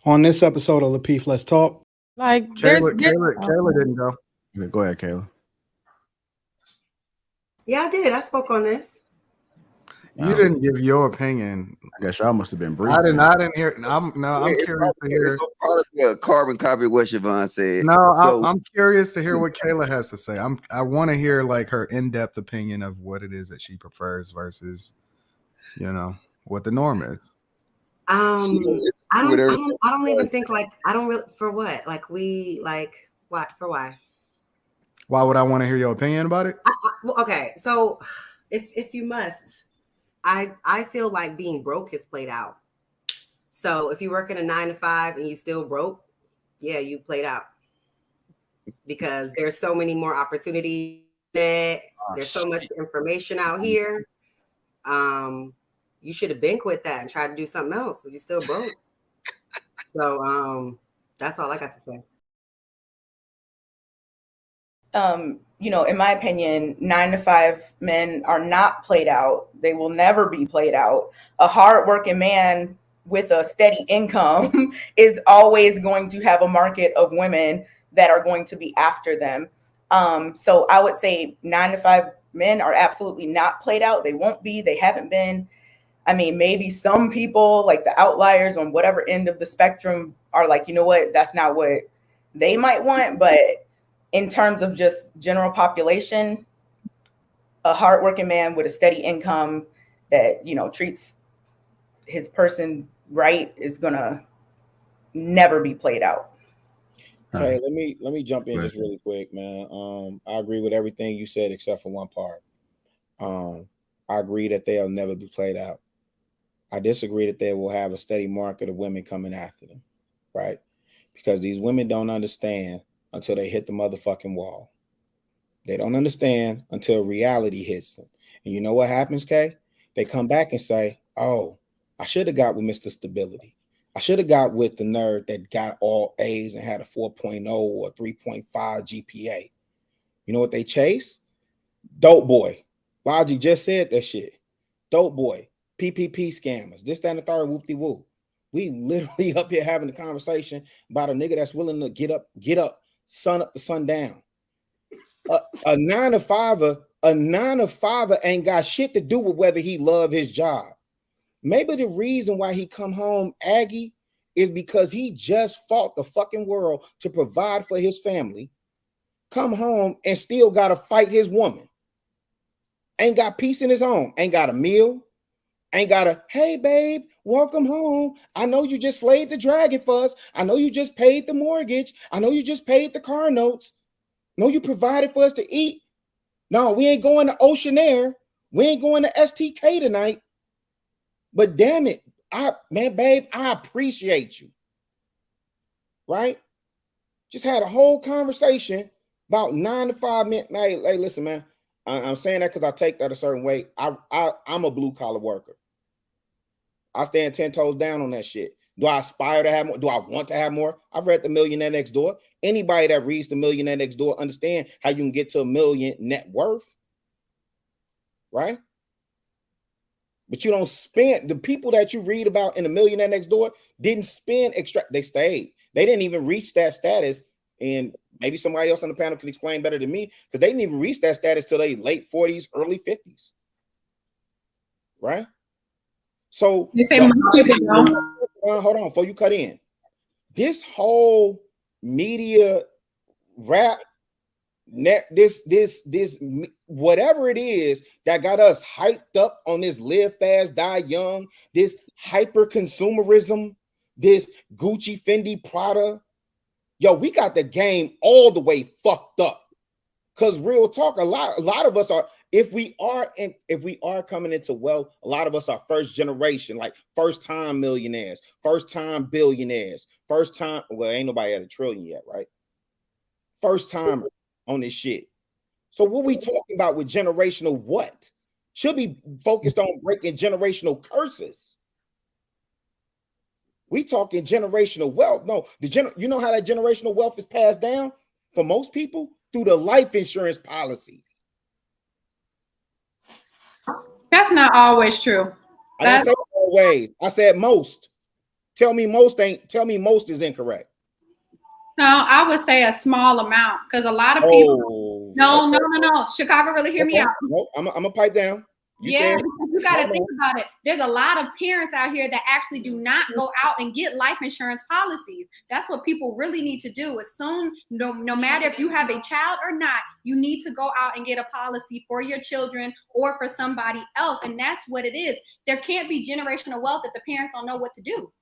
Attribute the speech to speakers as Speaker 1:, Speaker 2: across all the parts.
Speaker 1: On this episode of Lapeef, Let's Talk.
Speaker 2: Like,
Speaker 3: Kayla didn't go.
Speaker 4: Yeah, go ahead, Kayla.
Speaker 5: Yeah, I did. I spoke on this.
Speaker 3: You didn't give your opinion.
Speaker 4: I guess y'all must have been briefed.
Speaker 3: I didn't hear. I'm curious to hear.
Speaker 6: It's probably a carbon copy of what Siobhan said.
Speaker 3: No,
Speaker 6: So,
Speaker 3: I'm curious to hear what Kayla has to say. I want to hear like her in-depth opinion of what it is that she prefers versus, what the norm is.
Speaker 5: I don't even think like I don't really for what like we like what for why.
Speaker 3: Why would I want to hear your opinion about it?
Speaker 5: Well, okay, so if you must, I feel like being broke is played out. So if you work in a 9 to 5 and you still broke, yeah, you played out because there's so many more opportunities. There's so much information out here. You should have been quit that and tried to do something else if you still broke. So that's all I got to say.
Speaker 2: In my opinion, 9 to 5 men are not played out. They will never be played out. A hardworking man with a steady income is always going to have a market of women that are going to be after them. So I would say 9 to 5 men are absolutely not played out. They won't be. They haven't been. I mean, maybe some people, like the outliers on whatever end of the spectrum, are like, you know what, that's not what they might want. But in terms of just general population, a hardworking man with a steady income that, treats his person right is gonna never be played out.
Speaker 7: Hey, let me jump in just really quick, man. I agree with everything you said except for one part. I agree that they'll never be played out. I disagree that they will have a steady market of women coming after them, right? Because these women don't understand until they hit the motherfucking wall. They don't understand until reality hits them. And you know what happens, Kay? They come back and say, oh, I should have got with Mr. Stability. I should have got with the nerd that got all A's and had a 4.0 or 3.5 GPA. You know what they chase? Dope boy. Logic just said that shit. Dope boy. PPP scammers. This, that, and the third, whoop-de-whoop. We literally up here having a conversation about a nigga that's willing to get up, sun up to sundown. A 9 to 5er ain't got shit to do with whether he love his job. Maybe the reason why he come home Aggie is because he just fought the fucking world to provide for his family, come home and still got to fight his woman. Ain't got peace in his home, ain't got a meal, ain't got a, hey babe, welcome home. I know you just slayed the dragon for us. I know you just paid the mortgage. I know you just paid the car notes. No, you provided for us to eat. No, we ain't going to Ocean Air. We ain't going to STK tonight. But damn it, babe, I appreciate you. Right? Just had a whole conversation about 9 to 5 men. Hey, listen, man. I'm saying that because I take that a certain way. I'm a blue collar worker. I stand 10 toes down on that shit. Do I aspire to have more? Do I want to have more? I've read The Millionaire Next Door. Anybody that reads The Millionaire Next Door understand how you can get to $1 million net worth, right? But you don't spend, the people that you read about in The Millionaire Next Door didn't spend extra, they stayed. They didn't even reach that status. And maybe somebody else on the panel can explain better than me, because they didn't even reach that status till they late 40s, early 50s. Right? So
Speaker 8: they say most people don't.
Speaker 3: Hold on, before you cut in. This whole media rap, this whatever it is that got us hyped up on this live fast, die young, this hyper consumerism, this Gucci, Fendi, Prada. Yo, we got the game all the way fucked up. Because real talk, a lot of us are, if we are coming into wealth, a lot of us are first generation, like first time millionaires, first time billionaires, first time, well, ain't nobody at $1 trillion yet, right? First timer on this shit. So what we talking about with generational what? Should be focused on breaking generational curses. We talking generational wealth. No, you know how that generational wealth is passed down for most people? Through the life insurance policy.
Speaker 8: That's not always true.
Speaker 3: I didn't say always. I said most. Tell me most ain't. Tell me most is incorrect.
Speaker 8: No, I would say a small amount because a lot of people. No. Chicago, really hear me out.
Speaker 3: Nope, I'm gonna pipe down. You
Speaker 8: Yeah,
Speaker 3: said,
Speaker 8: because you got to think about it. There's a lot of parents out here that actually do not go out and get life insurance policies. That's what people really need to do. As soon, no matter if you have a child or not, you need to go out and get a policy for your children or for somebody else. And that's what it is. There can't be generational wealth if the parents don't know what to do.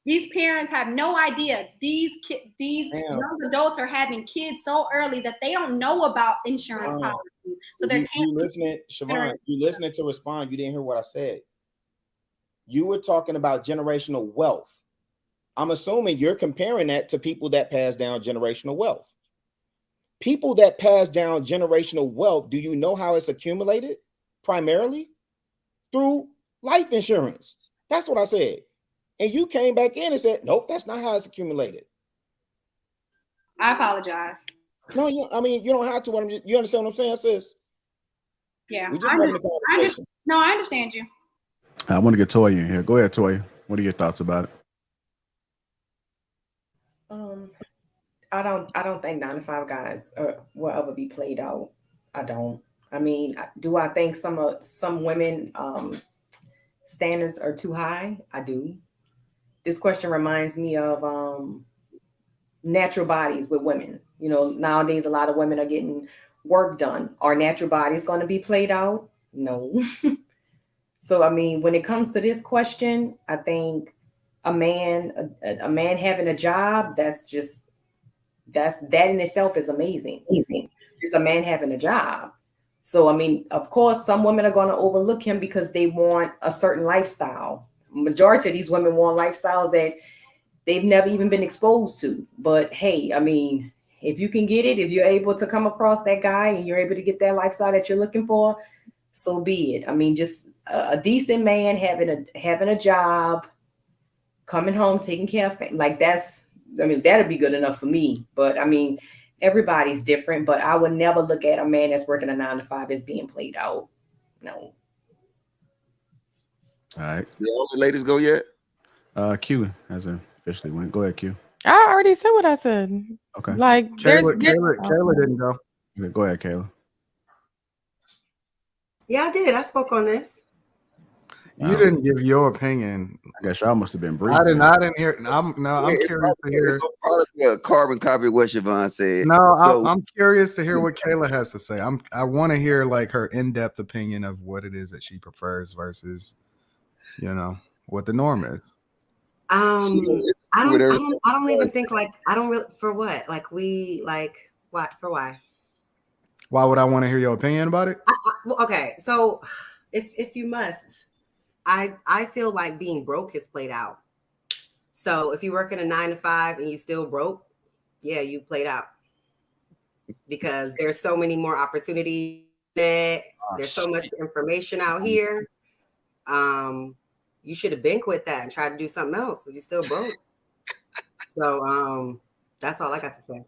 Speaker 8: These parents have no idea. These young adults are having kids so early that they don't know about insurance policies. So they're
Speaker 3: you listening, Siobhan, you listening to respond. You didn't hear what I said. You were talking about generational wealth. I'm assuming you're comparing that to people that pass down generational wealth. People that pass down generational wealth, do you know how it's accumulated? Primarily through life insurance. That's what I said. And you came back in and said, nope, that's not how it's accumulated.
Speaker 8: I apologize.
Speaker 3: No, you don't have to. You understand what I'm saying, sis?
Speaker 8: Yeah.
Speaker 3: We just having a conversation.
Speaker 8: I understand you.
Speaker 4: I want to get Toya in here. Go ahead, Toya. What are your thoughts about it?
Speaker 2: I don't think 9 to 5 guys will ever be played out. I don't. I mean, do I think some women standards are too high? I do. This question reminds me of natural bodies with women. You know, nowadays a lot of women are getting work done. Are natural bodies going to be played out? No. So I mean, when it comes to this question, I think a man having a job, that in itself is amazing. Just a man having a job. So I mean, of course, some women are going to overlook him because they want a certain lifestyle. Majority of these women want lifestyles that they've never even been exposed to. But hey, I mean, if you can get it, if you're able to come across that guy and you're able to get that lifestyle that you're looking for, so be it. I mean, just a decent man having a job, coming home, taking care of family, like that'd be good enough for me. But I mean, everybody's different, but I would never look at a man that's working a 9 to 5 as being played out. No.
Speaker 4: All right.
Speaker 6: Did all the ladies go yet?
Speaker 4: Q hasn't officially went. Go ahead, Q.
Speaker 9: I already said what I said.
Speaker 4: Okay.
Speaker 9: Like
Speaker 1: Kayla didn't go.
Speaker 4: Okay, go ahead, Kayla.
Speaker 5: Yeah, I did. I spoke on this.
Speaker 1: You didn't give your opinion.
Speaker 4: I guess y'all must have been briefed.
Speaker 1: I didn't hear. I'm curious to hear.
Speaker 6: Probably a carbon copy of what Siobhan said.
Speaker 1: No,
Speaker 6: So,
Speaker 1: I'm curious to hear what Kayla has to say. I want to hear like her in-depth opinion of what it is that she prefers versus, what the norm is.
Speaker 5: I don't even think like I don't really for what like we like what for why.
Speaker 1: Why would I want to hear your opinion about it?
Speaker 5: Well, okay, so if you must, I feel like being broke is played out. So if you work in a 9 to 5 and you still broke, yeah, you played out because there's so many more opportunities. There's so much information out here. You should have been quit that and tried to do something else if you still broke. So that's all I got to say.